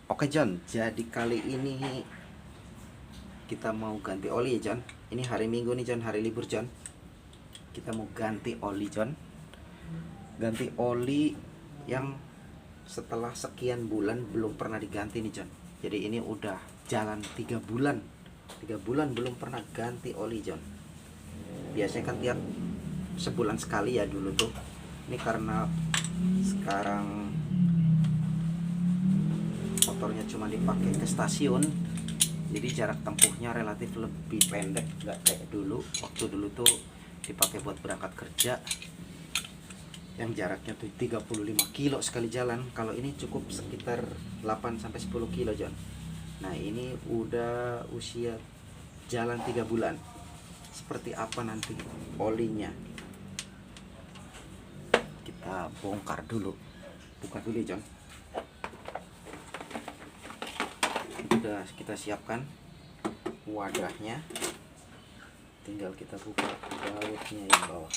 Oke John, jadi kali ini kita mau ganti oli ya John. Ini hari Minggu nih John, hari libur John. Kita mau ganti oli John. Ganti oli yang setelah sekian bulan belum pernah diganti nih John. Jadi ini udah jalan 3 bulan. 3 bulan belum pernah ganti oli John. Biasanya kan tiap sebulan sekali ya dulu tuh. Ini karena sekarang motornya cuma dipakai ke stasiun, jadi jarak tempuhnya relatif lebih pendek, nggak kayak dulu. Waktu dulu tuh dipakai buat berangkat kerja yang jaraknya tuh 35 kilo sekali jalan. Kalau ini cukup sekitar 8 sampai 10 kilo John. Nah ini udah usia jalan 3 bulan. Seperti apa nanti olinya, kita bongkar dulu. Buka dulu ya John. Sudah kita siapkan wadahnya, tinggal kita buka bautnya yang bawah.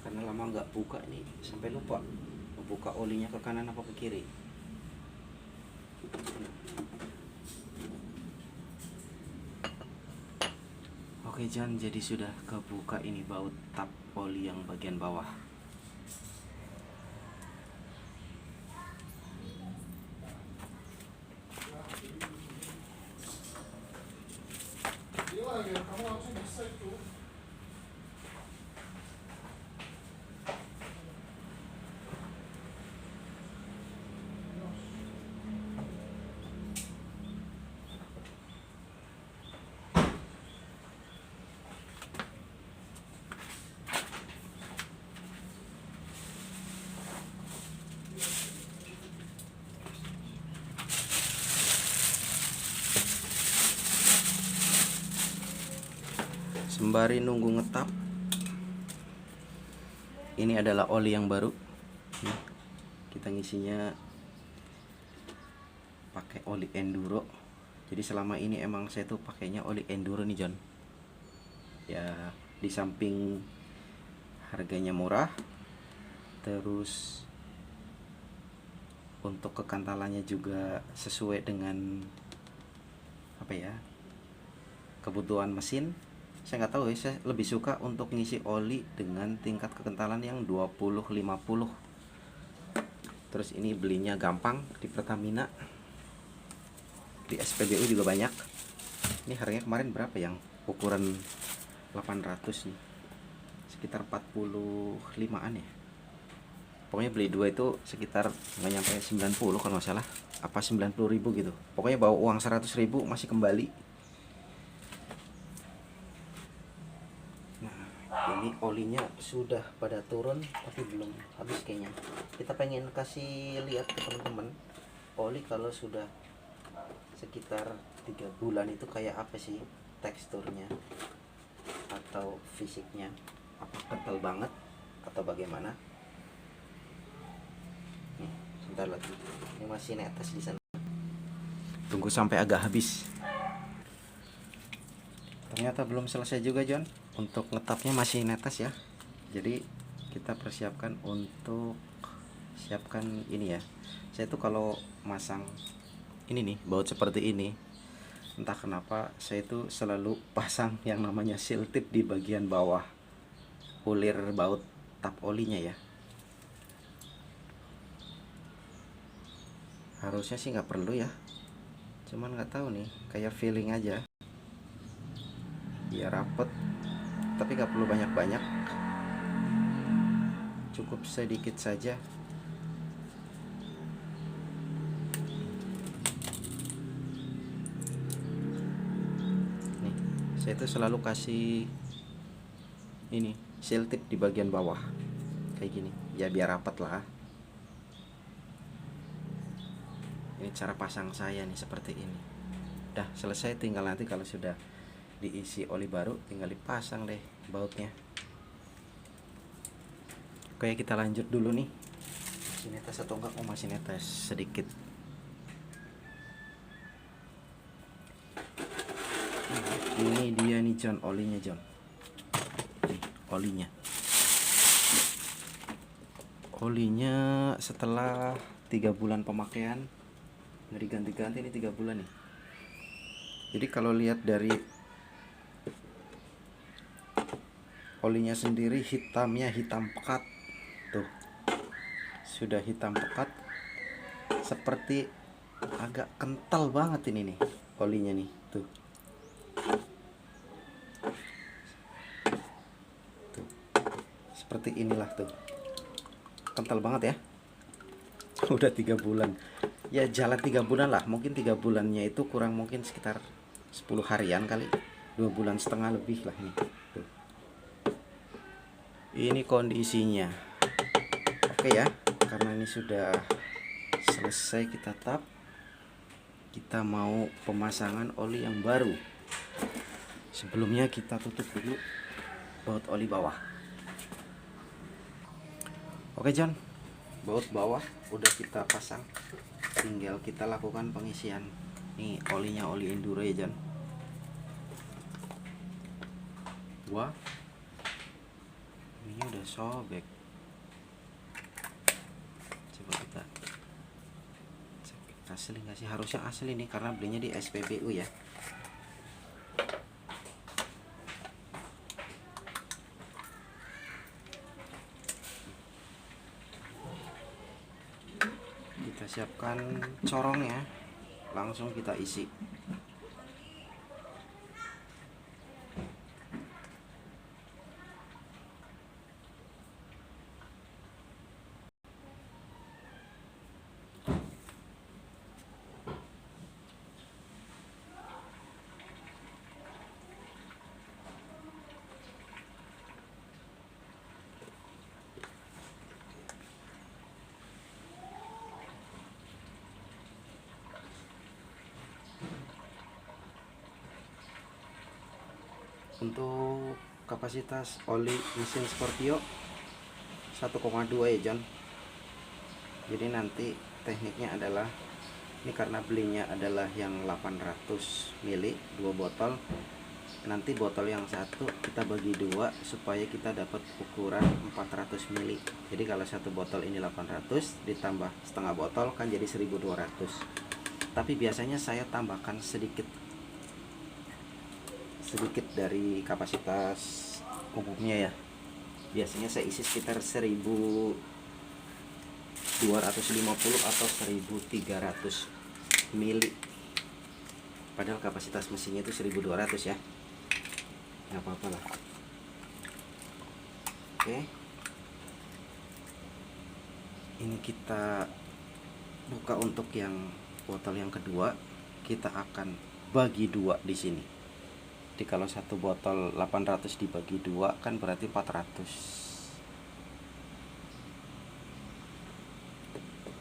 Karena lama nggak buka ini sampai lupa buka olinya ke kanan apa ke kiri. Oke John, jadi sudah kebuka ini baut tap oli yang bagian bawah. Sembari nunggu ngetap, ini adalah oli yang baru. Kita ngisinya pakai oli enduro. Jadi selama ini emang saya tuh pakainya oli enduro nih John. Ya di samping harganya murah, terus untuk kekantalannya juga sesuai dengan apa ya, kebutuhan mesin. Saya nggak tahu ya, saya lebih suka untuk ngisi oli dengan tingkat kekentalan yang 20-50. Terus ini belinya gampang di Pertamina, di SPBU juga banyak. Ini harganya kemarin berapa yang ukuran 800 nih, sekitar 45an ya. Pokoknya beli dua itu sekitar nggak nyampe 90 kalau nggak salah, apa 90.000 gitu. Pokoknya bawa uang 100.000 masih kembali. Ini olinya sudah pada turun tapi belum habis kayaknya. Kita pengen kasih lihat ke teman-teman oli kalau sudah sekitar 3 bulan itu kayak apa sih teksturnya atau fisiknya, apa kental banget atau bagaimana. Nih, sebentar lagi, ini masih netes di sana, tunggu sampai agak habis. Ternyata belum selesai juga John, untuk ngetapnya masih netes ya. Jadi kita persiapkan untuk siapkan ini ya. Saya tuh kalau masang ini nih baut seperti ini, Entah kenapa saya itu selalu pasang yang namanya seal tip di bagian bawah ulir baut tap olinya ya. Harusnya sih nggak perlu ya, cuman nggak tahu nih, kayak feeling aja. Biar rapet, tapi nggak perlu banyak-banyak, cukup sedikit saja. Nih, saya itu selalu kasih ini seal tip di bagian bawah kayak gini ya, biar rapat lah. Ini cara pasang saya nih, seperti ini. Udah selesai, tinggal nanti kalau sudah diisi oli baru tinggal dipasang deh bautnya. Oke, kita lanjut dulu nih. Masih netes atau enggak? Oh, masih netes sedikit. Ini dia nih John, olinya John. Nih, olinya setelah 3 bulan pemakaian nggak diganti-ganti, ini 3 bulan nih. Jadi kalau lihat dari olinya sendiri, hitamnya hitam pekat tuh, sudah hitam pekat, seperti agak kental banget ini nih olinya nih tuh. Seperti inilah tuh, kental banget ya. Udah 3 bulan ya, jalan 3 bulan lah, mungkin 3 bulannya itu kurang, mungkin sekitar 10 harian kali, 2 bulan setengah lebih lah ini tuh. Ini kondisinya oke ya, karena ini sudah selesai kita tap, kita mau pemasangan oli yang baru. Sebelumnya kita tutup dulu baut oli bawah. Oke John, baut bawah udah kita pasang, tinggal kita lakukan pengisian. Nih olinya oli enduro ya John. Wah, ini udah sobek. Coba kita cek asli nggak sih? Harusnya asli nih karena belinya di SPBU ya. Kita siapkan corongnya, langsung kita isi. Untuk kapasitas oli mesin Scorpio 1,2 ya John. Jadi nanti tekniknya adalah, ini karena belinya adalah yang 800 ml 2 botol, nanti botol yang satu kita bagi 2 supaya kita dapat ukuran 400 ml. Jadi kalau satu botol ini 800 ditambah setengah botol kan jadi 1200. Tapi biasanya saya tambahkan sedikit dari kapasitas umumnya ya. Biasanya saya isi sekitar 1250 atau 1300 mili, padahal kapasitas mesinnya itu 1200 ya, nggak apa-apa lah. Oke, ini kita buka untuk yang botol yang kedua. Kita akan bagi 2 di sini. Jadi kalau satu botol 800 dibagi 2 kan berarti 400.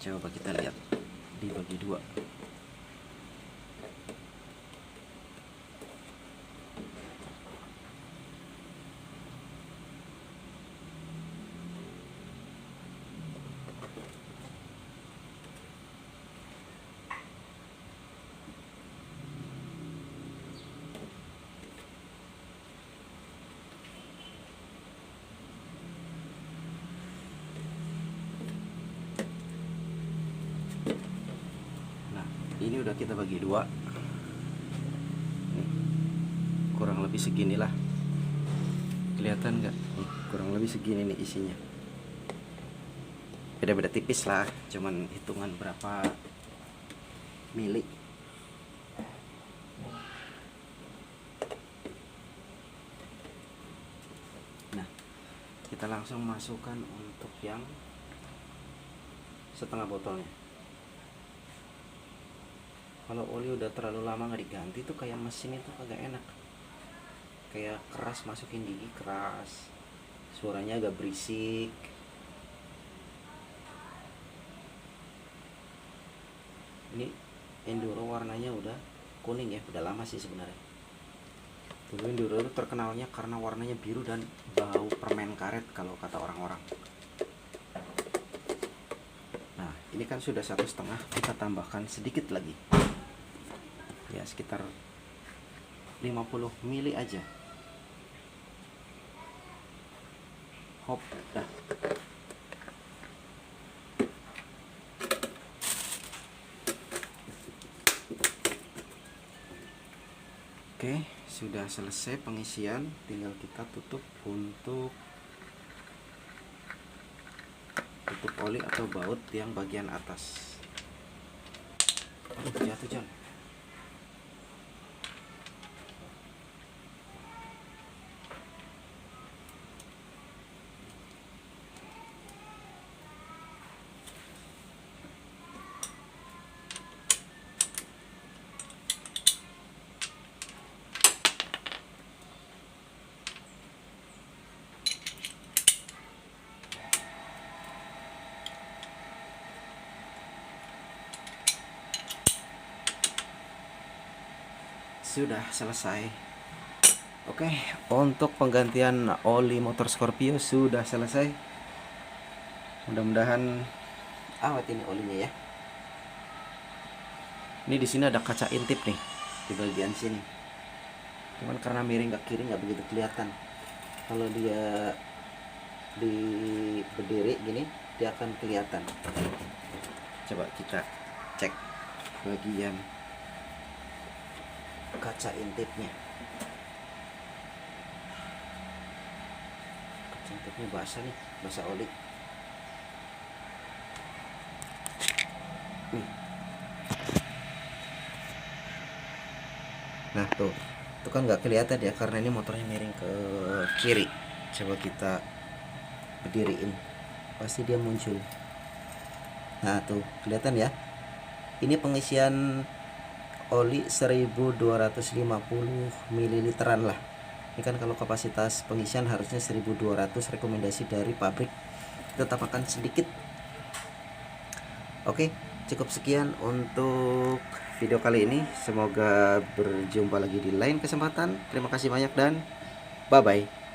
Coba kita lihat, dibagi 2. Ini udah kita bagi 2. lebih seginilah. Kelihatan nggak? Nih, kurang lebih segini nih isinya. Beda-beda tipis lah, cuman hitungan berapa mili. Nah, kita langsung masukkan untuk yang setengah botolnya. Kalau oli udah terlalu lama nggak diganti tuh kayak mesin itu agak enak, kayak keras, masukin gigi keras, suaranya agak berisik. Ini Enduro warnanya udah kuning ya, udah lama sih sebenarnya. Dulu Enduro itu terkenalnya karena warnanya biru dan bau permen karet kalau kata orang-orang. Nah, ini kan sudah 1,5, kita tambahkan sedikit lagi. Ya, sekitar 50 mili aja. Hop, dah. Oke, sudah selesai pengisian, tinggal kita tutup untuk tutup oli atau baut yang bagian atas. Aduh, jatuh John. Sudah selesai. Oke, untuk penggantian oli motor Scorpio sudah selesai. Mudah-mudahan awet ini olinya ya. Ini di sini ada kaca intip nih di bagian sini. Cuman karena miring ke kiri nggak begitu kelihatan. Kalau dia di berdiri gini dia akan kelihatan. Coba kita cek bagian kaca intipnya. Kaca intipnya basah nih, basah oli. Nah tuh, itu kan nggak kelihatan ya karena ini motornya miring ke kiri. Coba kita berdiriin, pasti dia muncul. Nah tuh kelihatan ya. Ini pengisian oli 1250 ml lah. Ini kan kalau kapasitas pengisian harusnya 1200, rekomendasi dari pabrik kita tambahkan sedikit. Oke, cukup sekian untuk video kali ini. Semoga berjumpa lagi di lain kesempatan. Terima kasih banyak dan bye bye.